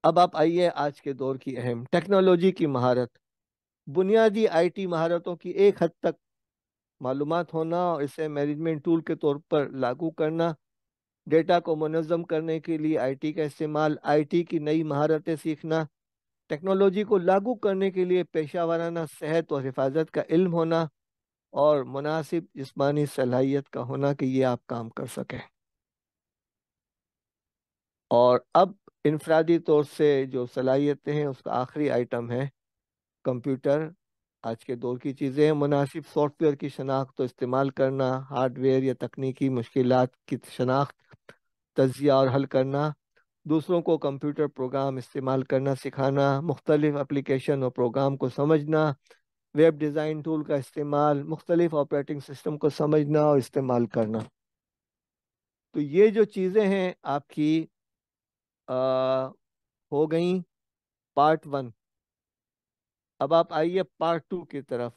اب آپ آئیے آج کے دور کی اہم ٹیکنالوجی کی مہارت. بنیادی آئی ٹی مہارتوں کی ایک حد تک معلومات ہونا اور اسے مینجمنٹ ٹول کے طور پر لاگو کرنا، ڈیٹا کو منظم کرنے کے لیے آئی ٹی کا استعمال، آئی ٹی کی نئی مہارتیں سیکھنا، ٹیکنالوجی کو لاگو کرنے کے لیے پیشہ ورانہ صحت اور حفاظت کا علم ہونا، اور مناسب جسمانی صلاحیت کا ہونا کہ یہ آپ کام کر سکیں. اور اب انفرادی طور سے جو صلاحیتیں ہیں اس کا آخری آئٹم ہے کمپیوٹر. آج کے دور کی چیزیں ہیں: مناسب سافٹ ویئر کی شناخت و استعمال کرنا، ہارڈ ویئر یا تکنیکی مشکلات کی شناخت، تجزیہ اور حل کرنا، دوسروں کو کمپیوٹر پروگرام استعمال کرنا سکھانا، مختلف اپلیکیشن اور پروگرام کو سمجھنا، ویب ڈیزائن ٹول کا استعمال، مختلف آپریٹنگ سسٹم کو سمجھنا اور استعمال کرنا. تو یہ جو چیزیں ہیں آپ کی ہو گئیں پارٹ 1. اب آپ آئیے پارٹ 2 کی طرف.